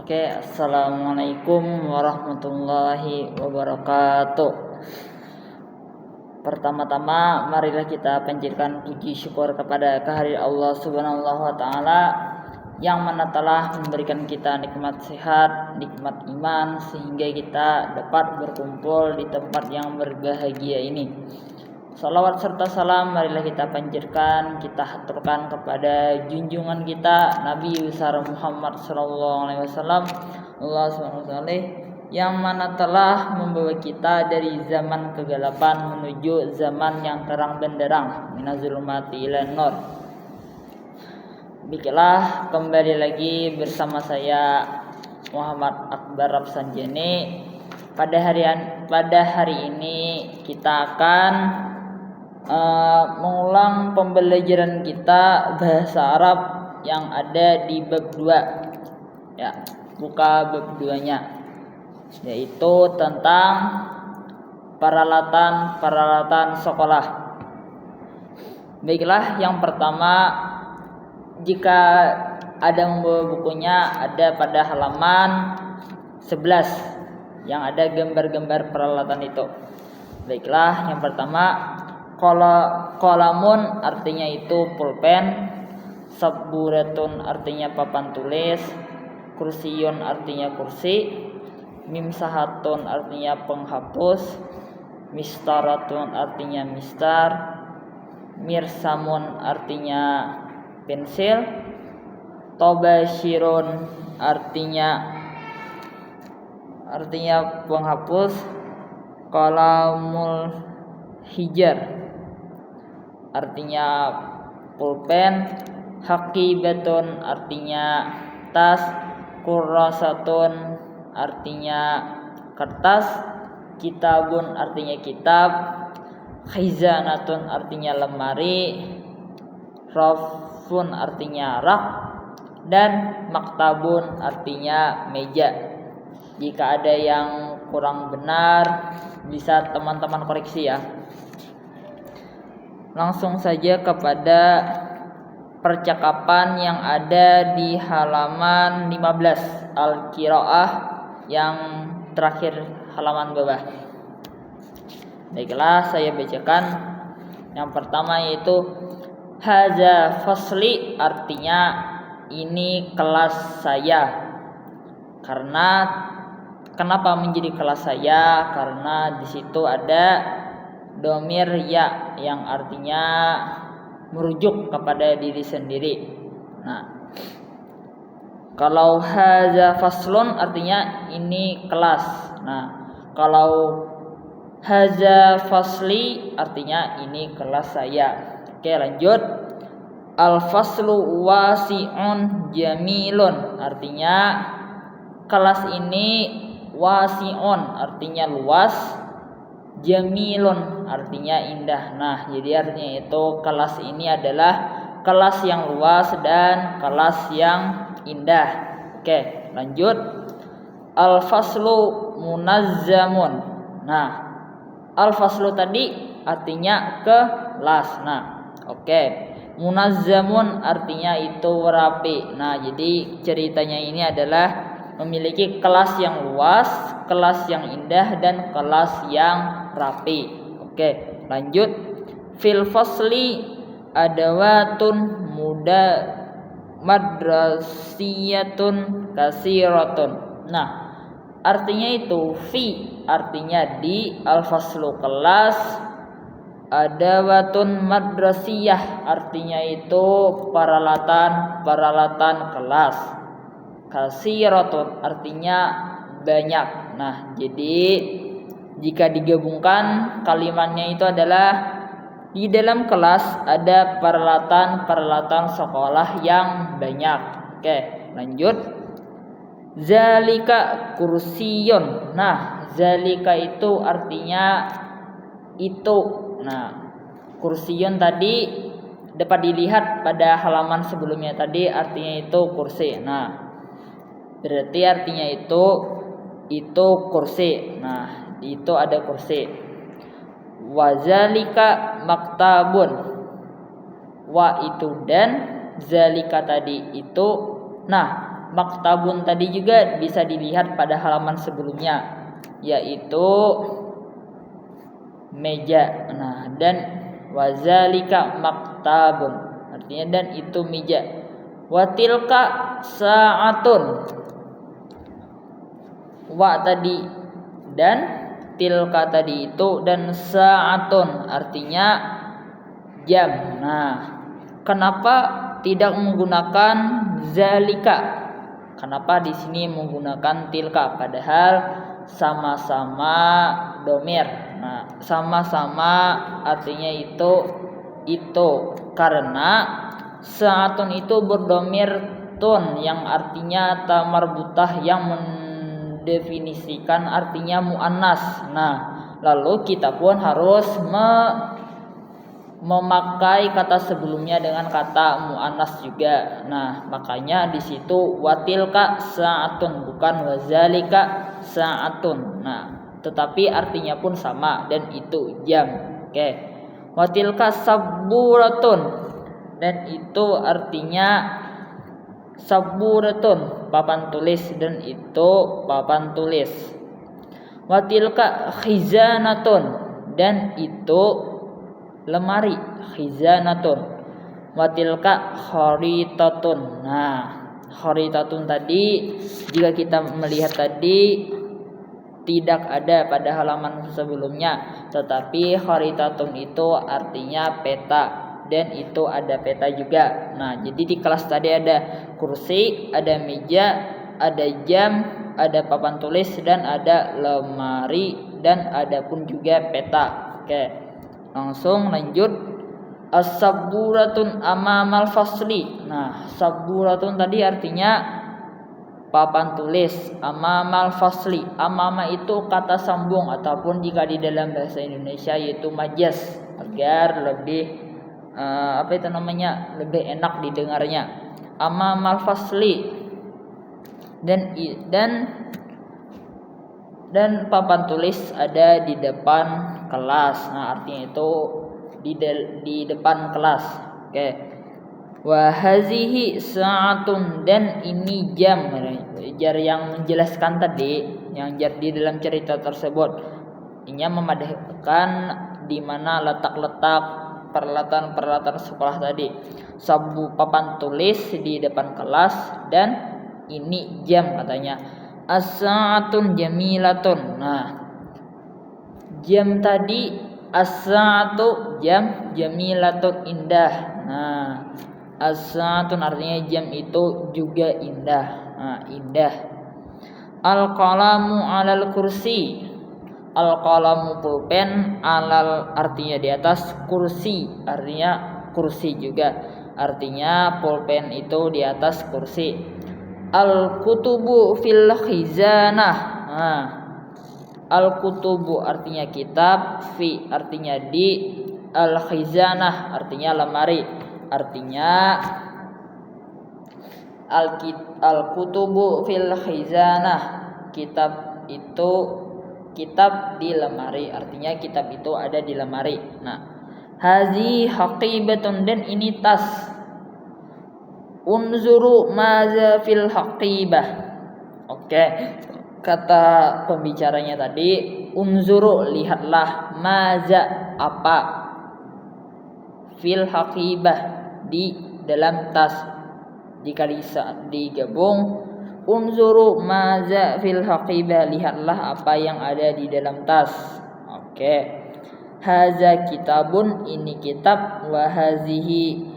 Assalamualaikum warahmatullahi wabarakatuh. Pertama-tama marilah kita panjatkan puji syukur kepada kehadirat Allah Subhanahu wa taala yang mana telah memberikan kita nikmat sehat, nikmat iman sehingga kita dapat berkumpul di tempat yang berbahagia ini. Salawat serta salam marilah kita panjatkan, kita haturkan kepada junjungan kita Nabi besar Muhammad sallallahu alaihi wasallam, Allah SWT, yang mana telah membawa kita dari zaman kegelapan menuju zaman yang terang benderang, minazulumati ilan nur. Baiklah, kembali lagi bersama saya Muhammad Akbar Rapsanjani. Pada hari ini kita akan mengulang pembelajaran kita bahasa Arab yang ada di bab 2. Ya, buka bab 2-nya, yaitu tentang peralatan sekolah. Baiklah, yang pertama, jika ada membawa bukunya, ada pada halaman 11 yang ada gambar-gambar peralatan itu. Baiklah, yang pertama, kolamun artinya itu pulpen, saburatun artinya papan tulis, kursiyun artinya kursi, mimsahatun artinya penghapus, mistaratun artinya mistar, mirsamun artinya pensil, tobashirun artinya penghapus, kalamul hijar artinya pulpen, hakibatun artinya tas, kurasatun artinya kertas, kitabun artinya kitab, khizanatun artinya lemari, rafun artinya rak, dan maktabun artinya meja. Jika ada yang kurang benar bisa teman-teman koreksi ya. Langsung saja kepada percakapan yang ada di halaman 15 Al-Qiraah yang terakhir halaman bawah. Baiklah, saya bacakan. Yang pertama yaitu haza fasli, artinya ini kelas saya. Kenapa menjadi kelas saya? Karena di situ ada domir ya yang artinya merujuk kepada diri sendiri. Nah, kalau haza faslun artinya ini kelas. Nah, kalau haza fasli artinya ini kelas saya. Oke, lanjut. Al faslu wasi'un jamilun, artinya kelas ini wasi'un artinya luas, jamilun artinya indah. Nah, jadi artinya itu kelas ini adalah kelas yang luas dan kelas yang indah. Oke, lanjut. Al-faslu munazzamun. Nah, al-faslu tadi artinya kelas. Nah, oke. Munazzamun artinya itu rapi. Nah, jadi ceritanya ini adalah memiliki kelas yang luas, kelas yang indah, dan kelas yang rapi. Oke, lanjut. Fil fasli adawatun muda madrasiyatun kasiratun. Nah, artinya itu fi artinya di, al faslu kelas, adawatun madrasiyah artinya itu peralatan kelas, kasiratun artinya banyak. Nah, jadi jika digabungkan kalimatnya itu adalah di dalam kelas ada peralatan sekolah yang banyak. Oke, lanjut. Zalika kursiyun. Nah, zalika itu artinya itu. Nah, kursiyun tadi dapat dilihat pada halaman sebelumnya tadi artinya itu kursi. Nah, berarti artinya itu kursi. Nah, itu ada kursi. Wazalika maktabun. Wa itu dan, zalika tadi itu. Nah, maktabun tadi juga bisa dilihat pada halaman sebelumnya, yaitu meja. Nah, dan wazalika maktabun artinya dan itu meja. Watilka sa'atun, wa tadi dan tilka tadi itu, dan sa'atun artinya jam. Nah, kenapa tidak menggunakan zalika? Kenapa di sini menggunakan tilka padahal sama-sama domir? Nah, sama-sama artinya itu karena sa'atun itu berdomir tun yang artinya tamarbutah yang mendefinisikan artinya muannas. Nah, lalu kita pun harus memakai kata sebelumnya dengan kata muannas juga. Nah, makanya di situ watilka sa'atun bukan wazalika sa'atun. Nah, tetapi artinya pun sama dan itu jam. Oke. Watilka saburatun, dan itu artinya saburatun papan tulis, dan itu papan tulis. Watilka khizanatun, dan itu lemari, khizanatun. Watilka kharitatun. Nah, kharitatun tadi jika kita melihat tadi tidak ada pada halaman sebelumnya, tetapi kharitatun itu artinya peta, dan itu ada peta juga. Nah, jadi di kelas tadi ada kursi, ada meja, ada jam, ada papan tulis, dan ada lemari, dan ada pun juga peta. Oke, langsung lanjut. As-saburatun amamal fasli. Nah, saburatun tadi artinya papan tulis, amamal fasli. Amama itu kata sambung ataupun jika di dalam bahasa Indonesia yaitu majas agar lebih lebih enak didengarnya. Amamal fasli, dan papan tulis ada di depan kelas. Nah, artinya itu di depan kelas. Oke. Wa hazihi sa'atun, dan ini jam. Jar yang menjelaskan tadi, yang jar di dalam cerita tersebut, ini memadahkan di mana letak-letak peralatan-peralatan sekolah tadi. Sabu papan tulis di depan kelas, dan ini jam katanya. As-sa'atun jamilatun. Nah, jam tadi as-sa'atu jam, jamilatun indah. Nah, as-sa'atun artinya jam itu juga indah. Nah, indah. Al-qalamu 'alal kursi. Al-qalamu pulpen, alal artinya di atas, kursi artinya kursi juga. Artinya pulpen itu di atas kursi. Al-kutubu fil khizanah. Nah, al-kutubu artinya kitab, fi artinya di, al-khizanah artinya lemari. Artinya al-kutubu fil khizanah, kitab itu kitab di lemari, artinya kitab itu ada di lemari. Nah, hazi haqibatun, dan ini tas. Unzuru maza fil haqibah. Oke, kata pembicaranya tadi, unzuru lihatlah, maza apa, fil haqibah di dalam tas. Jika digabung, unzuru maza fil haqibah, lihatlah apa yang ada di dalam tas. Oke. Haza kitabun, ini kitab. Wa hazihi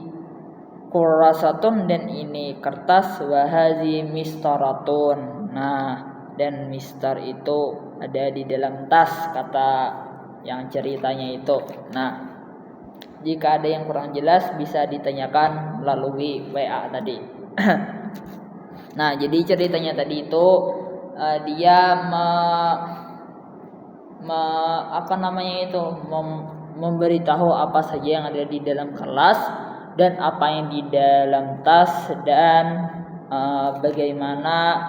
kurasatun, dan ini kertas. Wa hazi mistaratun. Nah, dan mistar itu ada di dalam tas, kata yang ceritanya itu. Nah, jika ada yang kurang jelas bisa ditanyakan melalui WA tadi. Nah, jadi ceritanya tadi itu dia memberitahu apa saja yang ada di dalam kelas dan apa yang di dalam tas, dan bagaimana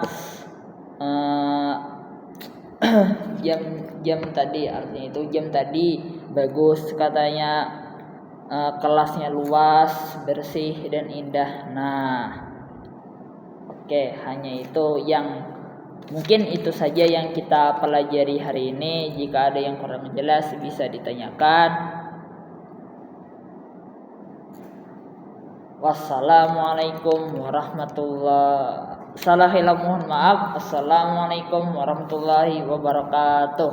jam tadi, artinya itu jam tadi bagus katanya, kelasnya luas, bersih dan indah. Nah, oke. Oke, hanya itu yang mungkin itu saja yang kita pelajari hari ini. Jika ada yang kurang jelas bisa ditanyakan. Wassalamualaikum warahmatullahi. Salah hilang mohon maaf. Assalamualaikum warahmatullahi wabarakatuh.